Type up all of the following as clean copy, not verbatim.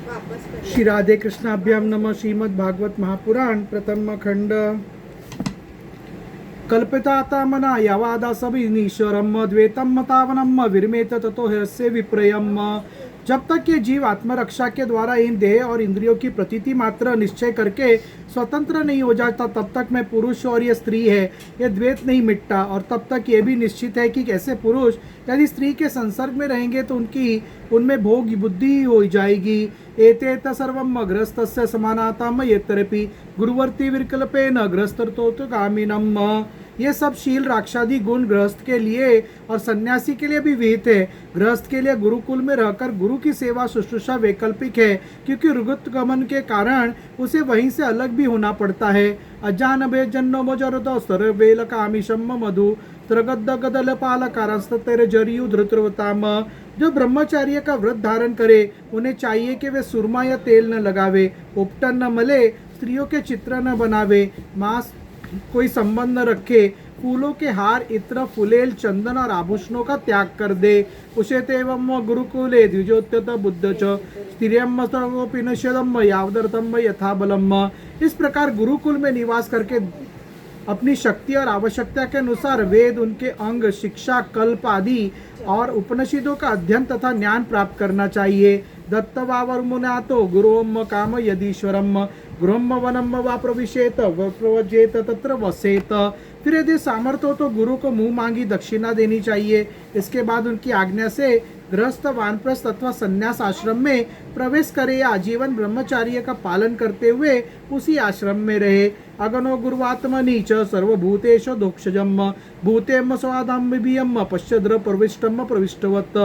श्री राधे कृष्णाभ्याम नमः। श्रीमद् भागवत महापुराण प्रथम खंड। कल्पिता मना यावादा सबीनीश्वरम द्वैतम मतावनम विरमेत ततो ह्यस्य विप्रयम। जब तक ये जीव आत्मरक्षा के द्वारा इन देह और इंद्रियों की प्रतीति मात्र निश्चय करके स्वतंत्र नहीं हो जाता, तब तक मैं पुरुष और ये स्त्री है, ये द्वैत नहीं मिटता। और तब तक ये भी निश्चित है कि कैसे पुरुष यदि स्त्री के संसर्ग में रहेंगे तो उनमें भोग बुद्धि हो जाएगी। एतेत सर्वम ग्रस्तस्य समानातम येतरपि गुरुवर्ती विकल्पेन ग्रस्तोत्गामिनम। ये सब शील राक्षादि गुण गृहस्थ के लिए और सन्यासी के लिए भी विहित है। गृहस्थ के लिए गुरुकुल में रहकर गुरु की सेवा शुश्रूषा वैकल्पिक है, क्योंकि रुगत गमन के कारण उसे वहीं से अलग भी होना पड़ता है। अजान भे जन्नो मोजरदो सरवेल कामिशम मधु त्रगद गदल पालकारस्तेर जरियु धृतवताम। जो ब्रह्मचार्य का व्रत धारण करे उन्हें चाहिए कि वे सुरमा या तेल न लगावे, उपटन न मले, स्त्रियों के चित्र न बनावे, मांस कोई संबंध न रखे, फूलों के हार, इत्र, फुलेल, चंदन और आभूषणों का त्याग कर दे। उशेतेवं गुरुकुले द्विजोत्यत बुद्ध च स्थिरम सर्वोपिनश्यदम यावदर्थम यथा बलम। इस प्रकार गुरुकुल में निवास करके अपनी शक्ति और आवश्यकता के अनुसार वेद, उनके अंग, शिक्षा, कल्प आदि और उपनिषदों का अध्ययन तथा ज्ञान प्राप्त करना चाहिए। दत्तवावमुना तो गुरोम काम यदीश्वरम गृहम वनम वा प्रविशेत प्रवजेत तत्र वसेत। फिर यदि सामर्थ्य हो तो गुरु को मुंह मांगी दक्षिणा देनी चाहिए। इसके बाद उनकी आज्ञा से गृहस्थ, वानप्रस्थ अथवा संन्यास आश्रम में प्रवेश करे या आजीवन ब्रह्मचार्य का पालन करते हुए उसी आश्रम में रहे। अगनो गुरुवात्मनि च सर्वभूतेषु दोक्षजम भूतेम स्वादम विभियम पश्चद्र प्रविष्टम प्रविष्टवत।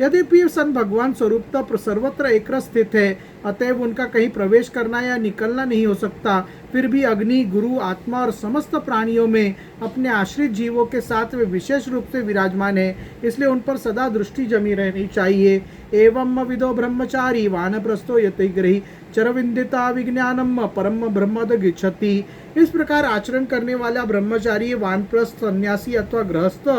यद्यपि सन भगवान स्वरूपतः सर्वत्र एक स्थित है, अतएव उनका कहीं प्रवेश करना या निकलना नहीं हो सकता, फिर भी अग्नि, गुरु, आत्मा और समस्त प्राणियों में अपने आश्रित जीवों के साथ वे विशेष रूप से विराजमान है, इसलिए उन पर सदा दृष्टि जमी रहनी चाहिए। एवं विदो ब्रह्मचारी वानप्रस्थो यतिग्रही चरविंदिता विज्ञानम परम ब्रह्मद गच्छति। इस प्रकार आचरण करने वाला ब्रह्मचारी, वानप्रस्थ, सन्यासी अथवा गृहस्थ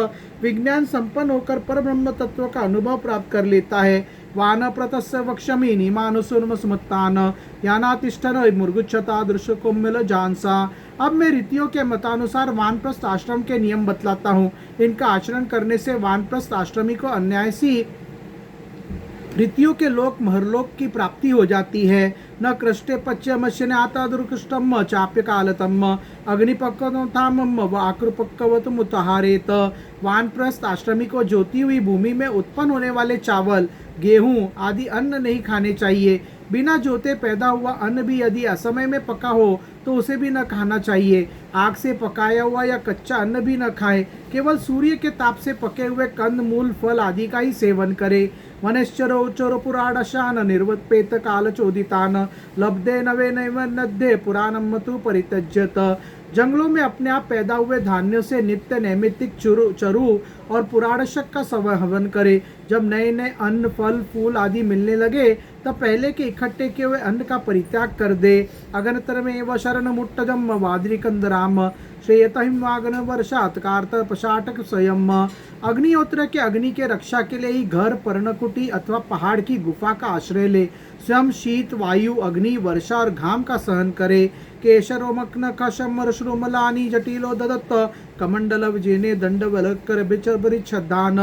विज्ञान संपन्न होकर पर ब्रह्म तत्व का अनुभव प्राप्त कर लेता है। वानप्रतस्य वक्षमी निमानुसूर्म स्मत्तान यानातिष्ठन मुर्गुच्छता दृश्यकोम्मिल जानसा। अब मैं रीतियों के मतानुसार वानप्रस्थ आश्रम के नियम बतलाता हूँ। इनका आचरण करने से वानप्रस्थ आश्रमी को अन्यायसी रीतियों के लोक महरलोक की प्राप्ति हो जाती है। न कृष्टे पच्य मश्यने आता दुर्कृष्टम चाप्य कालतम अग्निपक्वताम व आकृपक्वत मुतहारेत। वानप्रस्थ आश्रमी को जोती हुई भूमि में उत्पन्न होने वाले चावल, गेहूं आदि अन्न नहीं खाने चाहिए। बिना जोते पैदा हुआ अन्न भी यदि असमय में पका हो तो उसे भी न खाना चाहिए। आग से पकाया हुआ या कच्चा अन्न भी न खाए, केवल सूर्य के ताप से पके हुए कंद, मूल, फल आदि का ही सेवन करे। वनश्चरो चोर पुराणशान निर्वत्पेत काल चोदितान लब्धे नवे नैव नद्धे पुराणम तु परित्यज्यत। जंगलों में अपने आप पैदा हुए धान्यों से नित्य नैमित्तिक चरु और पुराणशक का संहवन करे। जब नए नए अन्न, फल, फूल आदि मिलने लगे तब पहले के इकट्ठे किए हुए अन्न का परित्याग कर दे। अगनतर में व शरण मुट्टजम वाद्रिकंदराम श्रेयतहिमागन वर्षात कार्त पशाटक स्वयं। अग्निहोत्र के अग्नि के रक्षा के लिए ही घर, पर्णकुटी अथवा पहाड़ की गुफा का आश्रय ले। स्वयं शीत, वायु, अग्नि, वर्षा और घाम का सहन करे। केशरोमक्न कशम श्रुमलानी जटिलो ददत्त कमंडल विजेने दंड वलकर बिचबरिच्छदान।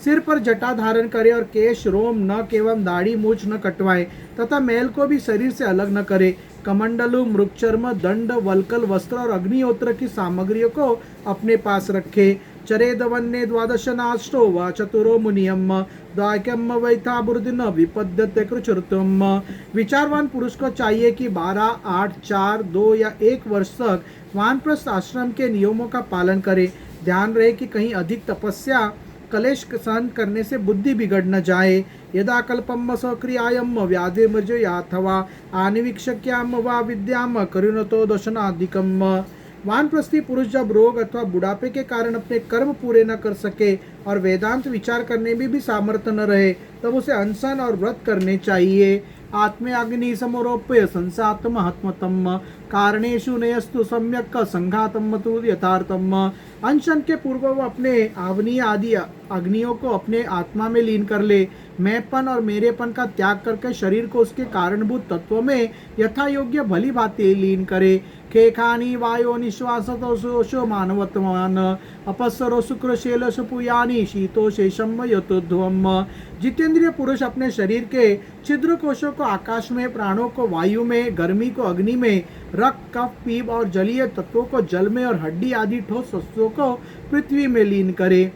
सिर पर जटा धारण करे और केश, रोम, नख एवं दाढ़ी मूछ न कटवाए तथा मैल को भी शरीर से अलग न करे। कमंडलु, मृगचर्म, दंड, वल्कल वस्त्र और अग्निहोत्र की सामग्रियों को अपने पास रखे। चरेद वन्ने द्वादश नाष्टो व चतुरो मुनियम द्वाक्यम वैथा बुर्दिन विपद्यते कृचुर्तम। विचारवान पुरुष को चाहिए कि 12, 8, 4, 2 या 1 वर्ष तक वानप्रस्थ आश्रम के नियमों का पालन करे। ध्यान रहे कि कहीं अधिक तपस्या, कलेश सहन करने से बुद्धि बिगड़ न जाए। यदा कल्पम सक्रियायम व्याधिर्मजयाथवा आनिवीक्षक्याम वा विद्याम करुणतो दशनाधिकम। वानप्रस्थी पुरुष जब रोग अथवा बुढ़ापे के कारण अपने कर्म पूरे न कर सके और वेदांत विचार करने में भी सामर्थ्य न रहे, तब उसे अनशन और व्रत करने चाहिए। आत्मयाग्नि समरोप्य संसात महात्मतम कारणेषु नयस्तु सम्यक संघातम तु यथार्थम। अनशन के पूर्व वो अपने आवनीय आदि अग्नियों को अपने आत्मा में लीन कर ले। मैंपन और मेरेपन का त्याग करके शरीर को उसके कारणभूत तत्व में यथा योग्य भली भांति लीन करे। खेखानी वायो निश्वासो मानवत्मान अपस्सरो शुक्रशैल सुपुयानी शीतो शेषम यतोध्वम। जितेंद्रिय पुरुष अपने शरीर के छिद्र कोशों को आकाश में, प्राणों को वायु में, गर्मी को अग्नि में, रक्त, कफ, पीप और जलीय तत्वों को जल में और हड्डी आदि ठोस वस्तुओं को पृथ्वी में लीन करे।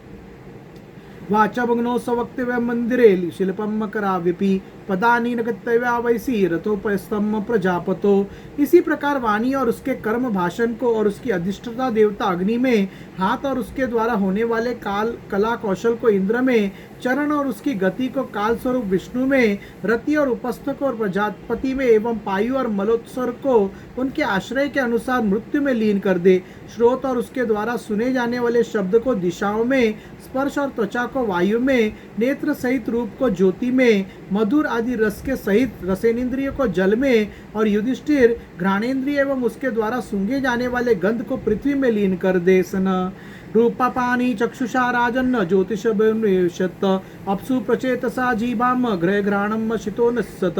वाचभग्नो सवक्तव्य मंदिरे शिल्पम कराव्यपि पदानी नगतव्या वैसी रथोपस्तम प्रजापतो। इसी प्रकार वाणी और उसके कर्म भाषण को और उसकी अधिष्ठता देवता अग्नि में, हाथ और उसके द्वारा होने वाले कला कौशल को इंद्र में, चरण और उसकी गति को काल स्वरूप विष्णु में, रति और उपस्थ को और प्रजापति में एवं पायु और मलोत्सर्ग को उनके आश्रय के अनुसार मृत्यु में लीन कर दे। श्रोत और उसके द्वारा सुने जाने वाले शब्द को दिशाओं में, स्पर्श और त्वचा को वायु में, नेत्र सहित रूप को ज्योति में, मधुर आदि रस के सहित रसेनेन्द्रिय को जल में और युधिष्ठिर घ्राणेन्द्रिय एवं उसके द्वारा सूंघे जाने वाले गंध को पृथ्वी में लीन कर दे। रूपापानी चक्षुषा राजन्न ज्योतिष अपसु प्रचेतसा जीवाम ग्रह घ्राणम शितो नसत।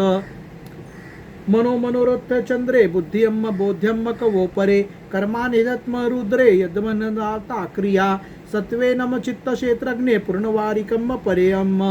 मनोरथ चंद्रे बुद्धियम बोध्यम कवोपरे कर्मा निधत्म रुद्रे यदमनदाता क्रिया सत्वे नम चित्त क्षेत्रज्ञ पूर्णवारिकम परेयम।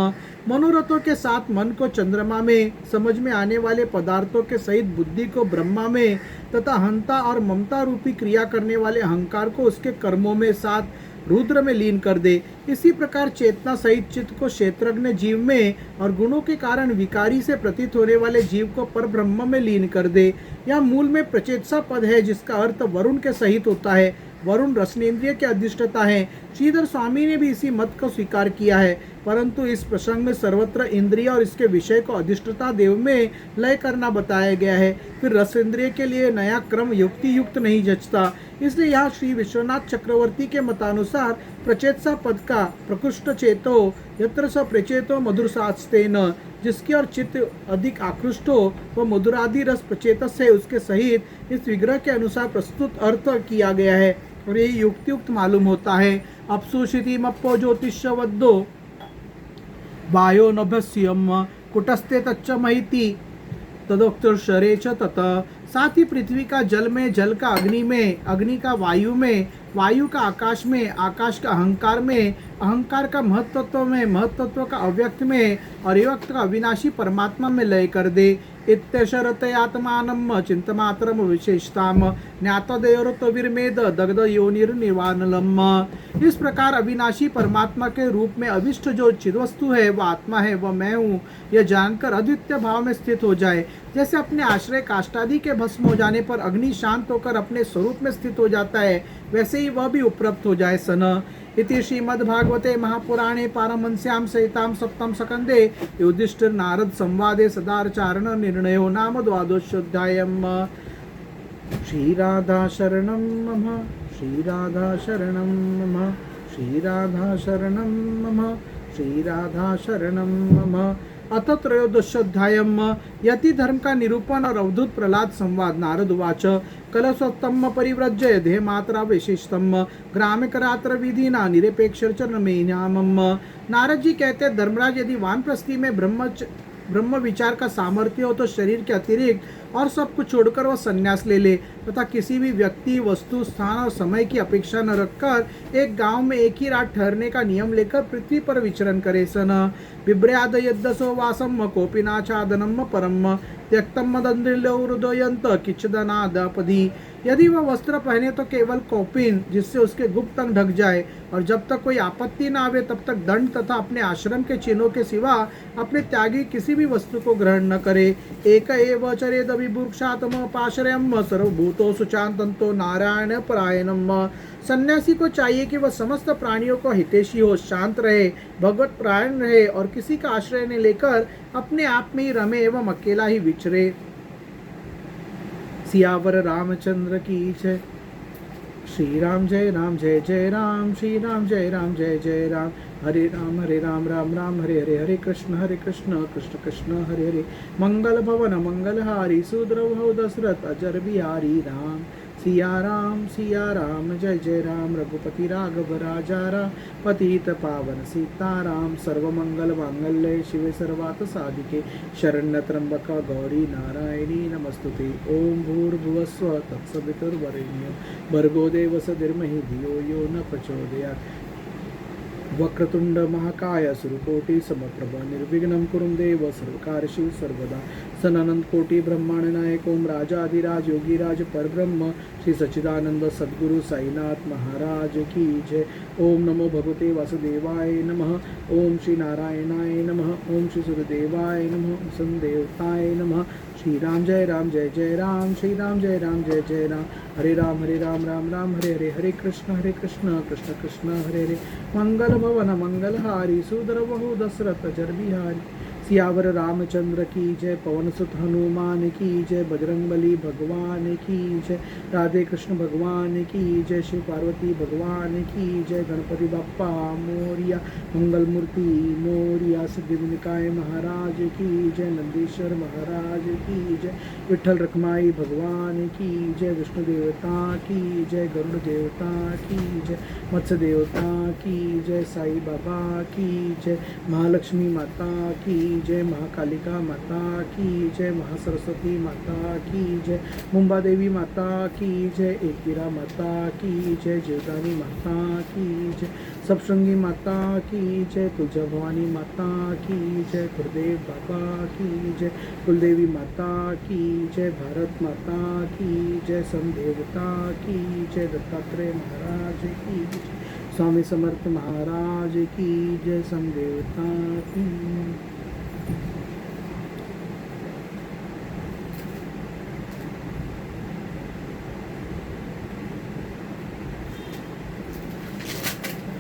मनोरथों के साथ मन को चंद्रमा में, समझ में आने वाले पदार्थों के सहित बुद्धि को ब्रह्मा में तथा हंता और ममता रूपी क्रिया करने वाले अहंकार को उसके कर्मों में साथ रुद्र में लीन कर दे। इसी प्रकार चेतना सहित चित्त को क्षेत्रज्ञ जीव में और गुणों के कारण विकारी से प्रतीत होने वाले जीव को पर ब्रह्म में लीन कर दे। यह मूल में प्रचेतसा पद है जिसका अर्थ वरुण के सहित होता है। वरुण रसनेन्द्रिय के अधिष्ठाता है। श्रीधर स्वामी ने भी इसी मत को स्वीकार किया है, परंतु इस प्रसंग में सर्वत्र इंद्रिय और इसके विषय को अधिष्ठाता देव में लय करना बताया गया है। फिर रस इंद्रिय के लिए नया क्रम युक्ति युक्त नहीं जचता। इसलिए यहाँ श्री विश्वनाथ चक्रवर्ती के मतानुसार प्रचेतसा पद का प्रकृष्ट चेतो यत्र स प्रचेतो मधुर शास्तेन, जिसकी और चित्त अधिक आकृष्ट हो वह मधुरादि रस प्रचेतस है, उसके सहित इस विग्रह के अनुसार प्रस्तुत अर्थ किया गया है और यही युक्तियुक्त मालूम होता है। अपसुषिति मप्पो ज्योतिषवद्दो वायो नभस्यम कुटस्ते तच्च महिति तदोक्तुर्शरे च तत। साथ ही पृथ्वी का जल में, जल का अग्नि में, अग्नि का वायु में, वायु का आकाश में, आकाश का अहंकार में, अहंकार का महत्तत्व में, महत्तत्व का अव्यक्त में और अव्यक्त का अविनाशी परमात्मा में लय कर दे। इत्यशरतयात्मानम चिंतमात्रम विशेषताम ज्ञातदेयरत्विर्मेद दग्ध योनिर्निवानलम। इस प्रकार अविनाशी परमात्मा के रूप में अविष्ट जो चिद्वस्तु है वह आत्मा है, वह मैं हूँ, यह जानकर अद्वितीय भाव में स्थित हो जाए। जैसे अपने आश्रय काष्ठादि के भस्म हो जाने पर अग्नि शांत होकर अपने स्वरूप में स्थित हो जाता है, वैसे ही वह भी उपरप्त हो जाए। सन इति श्रीमद्भागवते महापुराणे पारमहंस्यां सहितां सप्तम स्कन्धे युधिष्ठिर नारद संवादे सदाचारण निर्णयो नाम द्वादशोऽध्यायः। श्रीराधा शरणं मम, श्रीराधा शरणं मम, श्रीराधा शरणं मम, श्रीराधा शरणं मम। अथ त्रयोदशोऽध्यायः। यति धर्म का निरूपण और अवधूत प्रहलाद संवाद। नारद उवाच कलशोत्तम परिव्रज्य देह मात्रा विशिष्टम ग्रामिकरात्र विधिना निरपेक्षचरणमेन्यामम। नारद जी कहते हैं, धर्मराज यदि वानप्रस्थी में ब्रह्म विचार का सामर्थ्य हो तो शरीर के अतिरिक्त और सब कुछ छोड़कर वह संन्यास ले ले तथा किसी भी व्यक्ति, वस्तु, स्थान और समय की अपेक्षा न रखकर एक गांव में एक ही रात ठहरने का नियम लेकर पृथ्वी पर विचरण करे। सन बिभ्र्याद यद्दसो वासम कोपिनाचादनम परम त्यक्तम मदंद्रिलो हृदयंत किचदनादपदी। यदि वह वस्त्र पहने तो केवल कौपिन, जिससे उसके गुप्त अंग ढक जाए, और जब तक कोई आपत्ति न आवे तब तक दंड तथा अपने आश्रम के चिन्हों के सिवा अपने त्यागी किसी भी वस्तु को ग्रहण न करे। एक एव चरेद विभुक्षातम पाश्रयम सर्वभूतो सुचांतंतो नारायण परायणम। सन्यासी को चाहिए कि वह समस्त प्राणियों को हितैषी हो, शांत रहे, भगवत परायण रहे और किसी का आश्रय न लेकर अपने आप में ही रमे एवं अकेला ही विचरे। सियावर रामचंद्र की जय। श्री राम जय जय राम, श्री राम जय जय राम। हरे राम राम राम हरे हरे, हरे कृष्ण कृष्ण कृष्ण हरे हरे। मंगल भवन मंगलहारी सुद्रव दशरथ अजर बिहारी राम। सिया राम जय जय राम रघुपति राघव राजा राम पतित पावन सीताराम सर्वमंगल मांगल्ये शिवे सर्वार्थ साधिके शरण्य त्र्यंबका गौरी नारायणी नमस्तुते ओम भूर्भुवस्व तत्सवितुर्वरेण्यं भर्गो देवस्य धीमहि धियो यो न प्रचोदयात् वक्रतुंड महाकाय सुरकोटि समप्रभ निर्विघ्नं कुरु देव सर्वकार्येषु सर्वदा सनानंद कोटि ब्रह्मांड नायक ओम राजाधिराज योगीराज परब्रह्म श्री सच्चिदानंद सद्गुरु साईनाथ महाराज की जय। ओम नमो भगवते वासुदेवाय नमः। ओम श्री नारायणाय नमः। ओम श्री सूर्यदेवाय नमः। संदेवताय नमः। श्री राम जय राम श्री राम जय जय राम हरे राम राम राम हरे हरे हरे कृष्ण कृष्ण कृष्ण हरे हरे मंगल भवन मंगलहारी सुंदर बहु दशरथ जर बिहारी सियावर रामचंद्र की जय पवन सुत हनुमान की जय बजरंगबली भगवान की जय राधे कृष्ण भगवान की जय शिव पार्वती भगवान की जय गणपति बाप्पा मोरिया मंगल मूर्ति मोरिया सिद्धिविनायक महाराज की जय नंदीश्वर महाराज की जय विठल रखमाई भगवान की जय विष्णु देवता की जय गरुड़ देवता की जय मत्स्य देवता की जय साई बाबा की जय महालक्ष्मी माता की जय महाकालिका माता की जय महासरस्वती माता की जय मुंबा देवी माता की जय एकवीरा माता की जय जीवदानी माता की जय सप्तशृंगी माता की जय तुलजा भवानी माता की जय गुरुदेव बाबा की जय कुलदेवी माता की जय भारत माता की जय समदेवता की जय दत्तात्रेय महाराज की जय स्वामी समर्थ महाराज की जय समदेवता की